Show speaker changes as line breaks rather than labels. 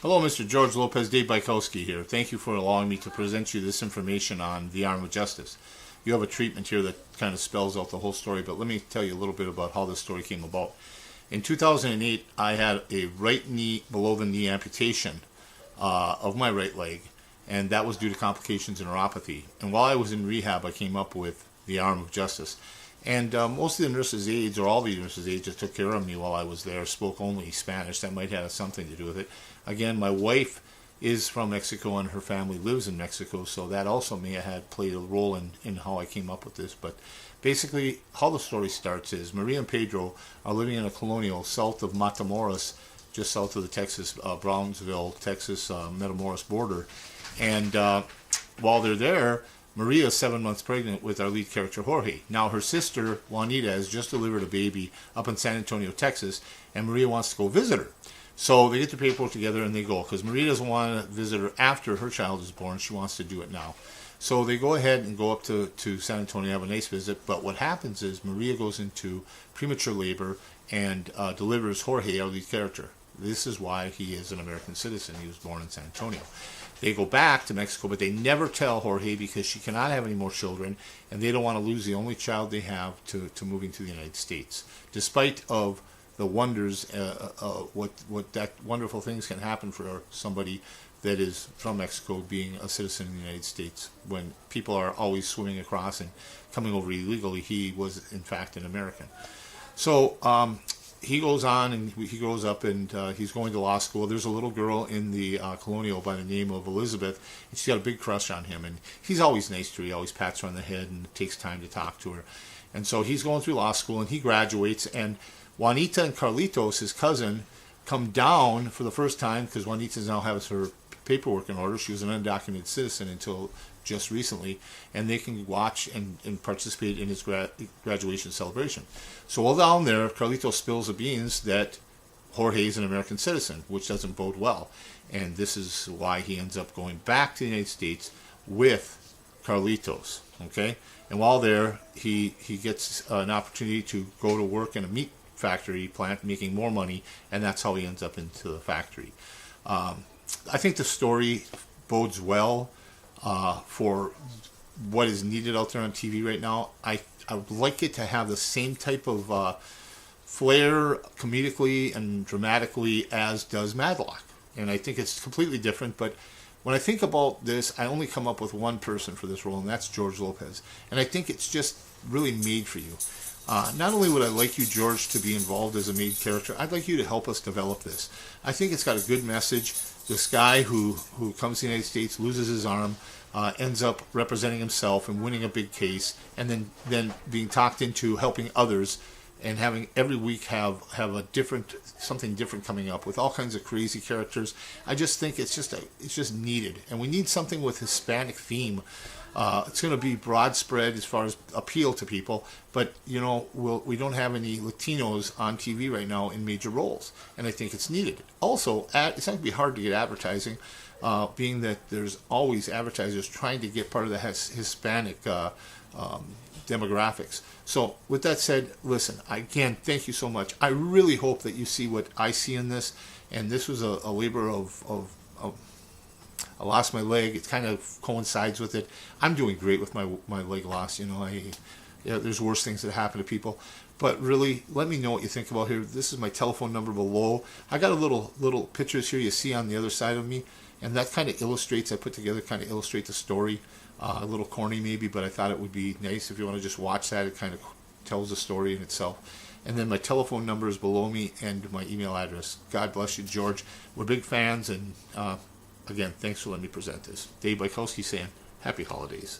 Hello, Mr. George Lopez, Dave Bykowski here. Thank you for allowing me to present you this information on the arm of justice. You have a treatment here that kind of spells out the whole story, but let me tell you a little bit about how this story came about. In 2008, I had a right knee, below the knee amputation of my right leg, and that was due to complications in neuropathy. And while I was in rehab, I came up with the arm of justice. And most of the nurses' aides, or all the nurses' aides that took care of me while I was there, spoke only Spanish. That might have something to do with it. Again, my wife is from Mexico and her family lives in Mexico, so that also may have played a role in how I came up with this. But basically, how the story starts is Maria and Pedro are living in a colonial south of Matamoros, just south of the Texas, Brownsville, Texas, Matamoros border. And while they're there, Maria is 7 months pregnant with our lead character, Jorge. Now, her sister, Juanita, has just delivered a baby up in San Antonio, Texas, and Maria wants to go visit her. So they get their paperwork together and they go, because Maria doesn't want to visit her after her child is born. She wants to do it now. So they go ahead and go up to San Antonio, have a nice visit. But what happens is Maria goes into premature labor and delivers Jorge, our lead character. This is why he is an American citizen. He was born in San Antonio. They go back to Mexico, but they never tell Jorge because she cannot have any more children, and they don't want to lose the only child they have to moving to the United States. Despite of the wonders, what that wonderful things can happen for somebody that is from Mexico being a citizen in the United States. When people are always swimming across and coming over illegally, he was in fact an American. So he goes on and he grows up and he's going to law school. There's a little girl in the colonial by the name of Elizabeth, and she's got a big crush on him. And he's always nice to her. He always pats her on the head and takes time to talk to her. And so he's going through law school and he graduates. And Juanita and Carlitos, his cousin, come down for the first time because Juanita now has her paperwork in order. She was an undocumented citizen until just recently, and they can watch and participate in his graduation celebration. So while down there, Carlitos spills the beans that Jorge is an American citizen, which doesn't bode well. And this is why he ends up going back to the United States with Carlitos. Okay? And while there, he gets an opportunity to go to work in a meat factory plant, making more money, and that's how he ends up into the factory. I think the story bodes well for what is needed out there on TV right now. I would like it to have the same type of flair comedically and dramatically as does Matlock. And I think it's completely different, but when I think about this, I only come up with one person for this role, and that's George Lopez. And I think it's just really made for you. Not only would I like you, George, to be involved as a main character, I'd like you to help us develop this. I think it's got a good message. This guy who comes to the United States, loses his arm, ends up representing himself and winning a big case, and then being talked into helping others and having every week have something different coming up with all kinds of crazy characters. I just think it's just needed, and we need something with Hispanic theme. It's going to be broad spread as far as appeal to people, but we don't have any Latinos on TV right now in major roles, and I think it's needed. Also, it's not going to be hard to get advertising, being that there's always advertisers trying to get part of the Hispanic demographics. So with that said, listen, again, thank you so much. I really hope that you see what I see in this, and this was a labor of I lost my leg. It kind of coincides with it. I'm doing great with my leg loss. There's worse things that happen to people. But really, let me know what you think about here. This is my telephone number below. I got a little pictures here you see on the other side of me, and that kind of illustrates. I put together kind of illustrate the story. A little corny maybe, but I thought it would be nice if you want to just watch that. It kind of tells the story in itself. And then my telephone number is below me and my email address. God bless you, George. We're big fans, and again, thanks for letting me present this. Dave Bykowski saying, happy holidays.